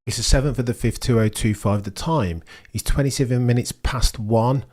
It's the 7th of the 5th, 2025. The time is 27 minutes past 1.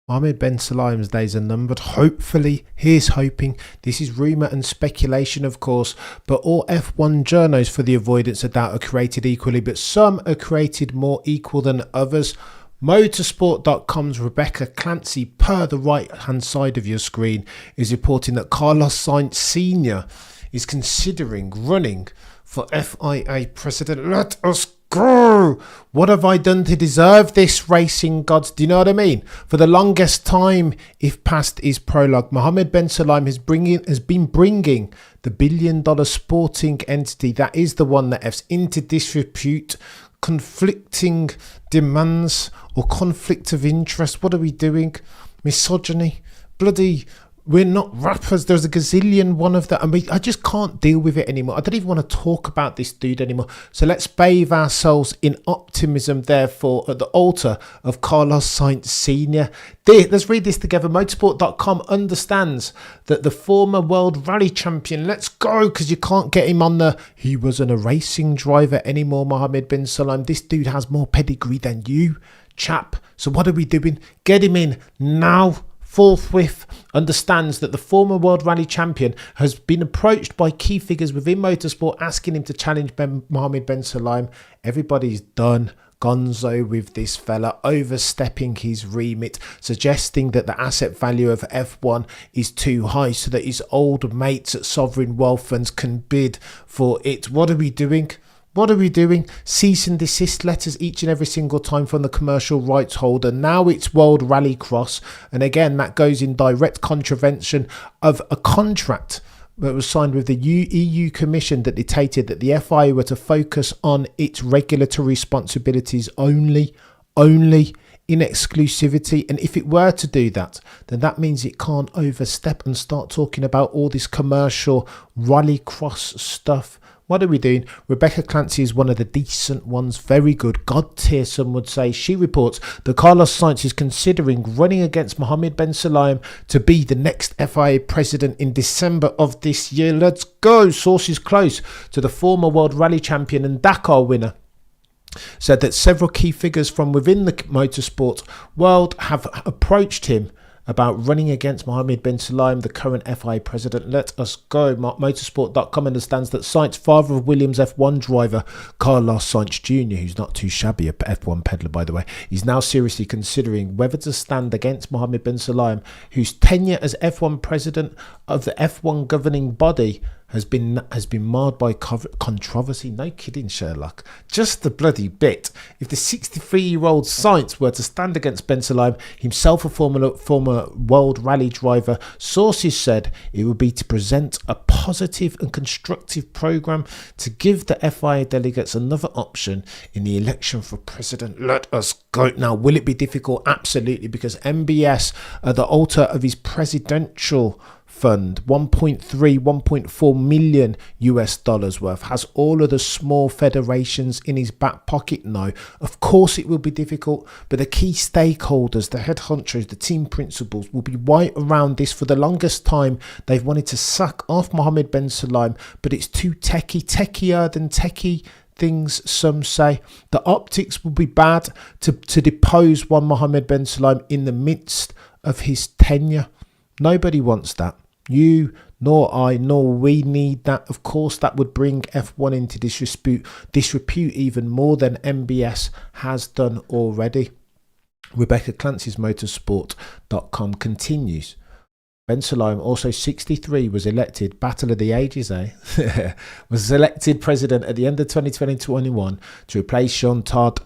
Mohammed Ben Sulayem's days are numbered. Hopefully, here's hoping. This is rumour and speculation, of course, but all F1 journos, for the avoidance of doubt, are created equally, but some are created more equal than others. Motorsport.com's Rebecca Clancy, per the right hand side of your screen, is reporting that Carlos Sainz Snr is considering running for FIA president. Let us go! What have I done to deserve this, racing gods? Do you know what I mean? For the longest time, if past is prologue, Mohammed Ben Sulayem has been bringing the billion-dollar sporting entity that is the one that F's into disrepute, conflicting demands or conflict of interest. What are we doing? Misogyny, bloody. We're not rappers. There's a gazillion one of that. I just can't deal with it anymore. I don't even want to talk about this dude anymore. So let's bathe ourselves in optimism, therefore, at the altar of Carlos Sainz Snr. Let's read this together. Motorsport.com understands that the former world rally champion, let's go, because you can't get him on he wasn't a racing driver anymore, Mohammed Ben Sulayem. This dude has more pedigree than you, chap. So what are we doing? Get him in now. Forthwith understands that the former world rally champion has been approached by key figures within motorsport asking him to challenge Mohammed Ben Sulayem. Everybody's done gonzo with this fella, overstepping his remit, suggesting that the asset value of F1 is too high so that his old mates at sovereign wealth funds can bid for it. What are we doing? What are we doing? Cease and desist letters each and every single time from the commercial rights holder. Now it's World Rallycross. And again, that goes in direct contravention of a contract that was signed with the EU Commission that dictated that the FIA were to focus on its regulatory responsibilities only in exclusivity. And if it were to do that, then that means it can't overstep and start talking about all this commercial rallycross stuff. What are we doing? Rebecca Clancy is one of the decent ones. Very good. God tier, some would say. She reports that Carlos Sainz is considering running against Mohammed Ben Sulayem to be the next FIA president in December of this year. Let's go. Sources close to the former world rally champion and Dakar winner said that several key figures from within the motorsport world have approached him about running against Mohammed Ben Sulayem, the current FIA president. Let us go. Motorsport.com understands that Sainz, father of Williams F1 driver Carlos Sainz Jr., who's not too shabby, a F1 peddler by the way, is now seriously considering whether to stand against Mohammed Ben Sulayem, whose tenure as F1 president of the F1 governing body has been marred by controversy. No kidding, Sherlock. Just the bloody bit. If the 63-year-old Sainz were to stand against Ben Sulayem, himself a former world rally driver, sources said it would be to present a positive and constructive programme to give the FIA delegates another option in the election for president. Let us go. Now, will it be difficult? Absolutely, because MBS at the altar of his presidential fund, 1.4 million US dollars worth, has all of the small federations in his back pocket. No, of course it will be difficult, but the key stakeholders, the head honchos, the team principals will be right around this. For the longest time they've wanted to sack off Mohammed Ben Sulayem, but it's too techier than techie things, some say. The optics will be bad to depose one Mohammed Ben Sulayem in the midst of his tenure. Nobody wants that. You, nor I, nor we need that. Of course, that would bring F1 into disrepute even more than MBS has done already. Rebecca Clancy's Motorsport.com continues. Ben Sulayem, also 63, was elected, battle of the ages, was elected president at the end of 2020-21 to replace Jean Todt,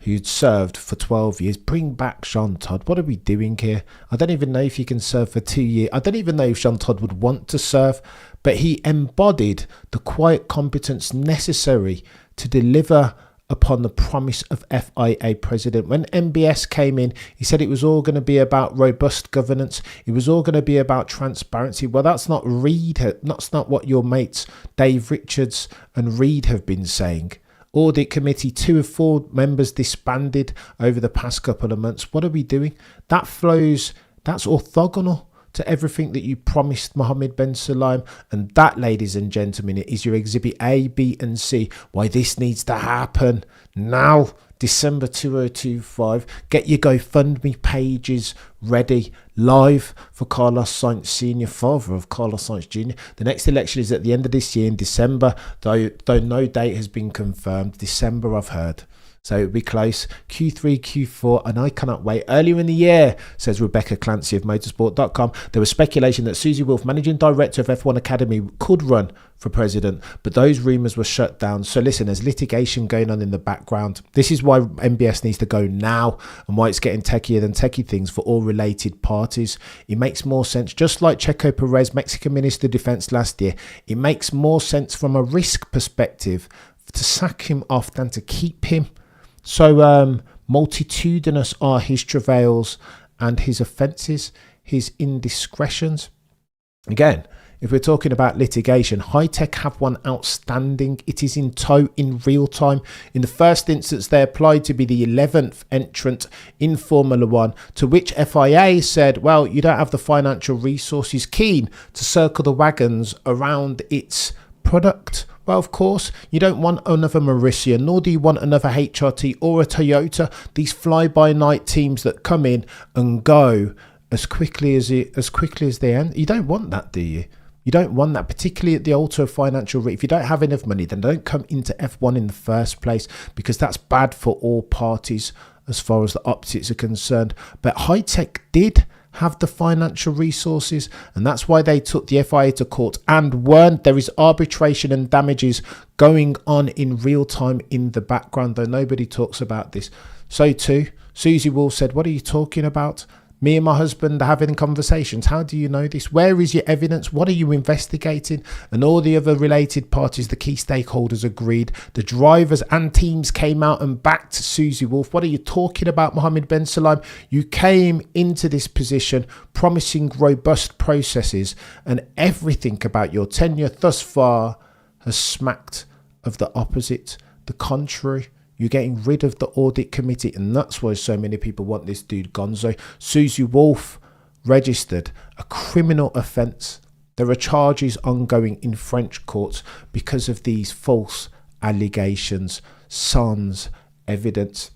who'd served for 12 years. Bring back Jean Todt. What are we doing here? I don't even know if he can serve for 2 years. I don't even know if Jean Todt would want to serve, but he embodied the quiet competence necessary to deliver upon the promise of FIA president. When MBS came in, he said it was all going to be about robust governance. It was all going to be about transparency. Well, that's not what your mates Dave Richards and Reed have been saying. Audit committee, 2 of 4 members disbanded over the past couple of months. What are we doing? That's orthogonal to everything that you promised Mohammed Ben Sulayem? And that, ladies and gentlemen, is your exhibit A, B and C. Why this needs to happen now. December 2025. Get your GoFundMe pages ready. Live for Carlos Sainz Sr., father of Carlos Sainz Jr. The next election is at the end of this year in December, though no date has been confirmed. December, I've heard. So it'll be close. Q3, Q4, and I cannot wait. Earlier in the year, says Rebecca Clancy of motorsport.com, there was speculation that Susie Wolff, managing director of F1 Academy, could run for president, but those rumours were shut down. So listen, there's litigation going on in the background. This is why MBS needs to go now, and why it's getting techier than techie things for all related parties. It makes more sense, just like Checo Perez, Mexican Minister of Defence last year, it makes more sense from a risk perspective to sack him off than to keep him. So multitudinous are his travails and his offences, his indiscretions. Again, if we're talking about litigation, High Tech have one outstanding. It is in tow in real time. In the first instance, they applied to be the 11th entrant in Formula One, to which FIA said, well, you don't have the financial resources, keen to circle the wagons around its product. Well, of course, you don't want another Marussia, nor do you want another HRT or a Toyota. These fly-by-night teams that come in and go as quickly as they end. You don't want that, do you? You don't want that, particularly at the altar of financial risk. If you don't have enough money, then don't come into F1 in the first place, because that's bad for all parties as far as the optics are concerned. But High Tech did have the financial resources, and that's why they took the FIA to court and weren't. There is arbitration and damages going on in real time in the background, though nobody talks about this. So too, Susie Wolff said, what are you talking about? Me and my husband are having conversations. How do you know this? Where is your evidence? What are you investigating? And all the other related parties, the key stakeholders, agreed. The drivers and teams came out and backed Susie Wolff. What are you talking about, Mohammed Ben Sulayem? You came into this position promising robust processes, and everything about your tenure thus far has smacked of the opposite, the contrary. You're getting rid of the audit committee, and that's why so many people want this dude gonzo. Susie Wolff registered a criminal offence. There are charges ongoing in French courts because of these false allegations, sans evidence.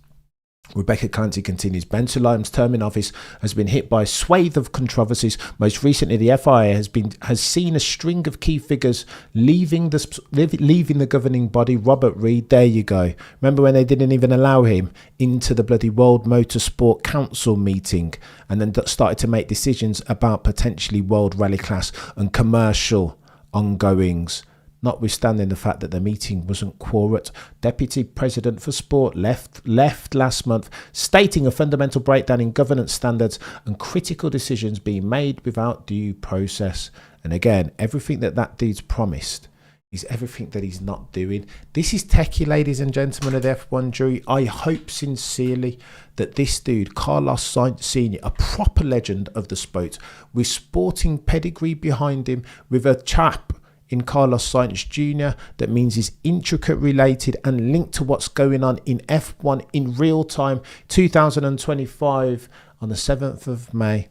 Rebecca Clancy continues, Ben Sulayem's term in office has been hit by a swathe of controversies. Most recently, the FIA has seen a string of key figures leaving the governing body. Robert Reid, there you go. Remember when they didn't even allow him into the bloody World Motorsport Council meeting, and then started to make decisions about potentially World Rally Class and commercial ongoings. Notwithstanding the fact that the meeting wasn't quorate, Deputy President for Sport left last month, stating a fundamental breakdown in governance standards and critical decisions being made without due process. And again, everything that dude's promised is everything that he's not doing. This is techie, ladies and gentlemen of the F1 jury. I hope sincerely that this dude, Carlos Sainz Sr., a proper legend of the sport, with sporting pedigree behind him, with a chap in Carlos Sainz Jr. that means he's intricate related and linked to what's going on in F1 in real time, 2025 on the 7th of May.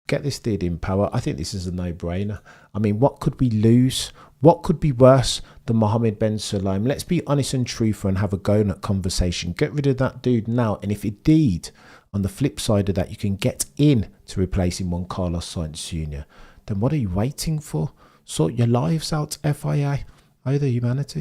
Get this dude in power. I think this is a no-brainer. I mean, what could we lose? What could be worse than Mohammed Ben Sulayem? Let's be honest and truthful and have a go-nut conversation. Get rid of that dude now. And if indeed, on the flip side of that, you can get in to replacing one Carlos Sainz Jr., then what are you waiting for? Sort your lives out, FIA. Owe the humanity.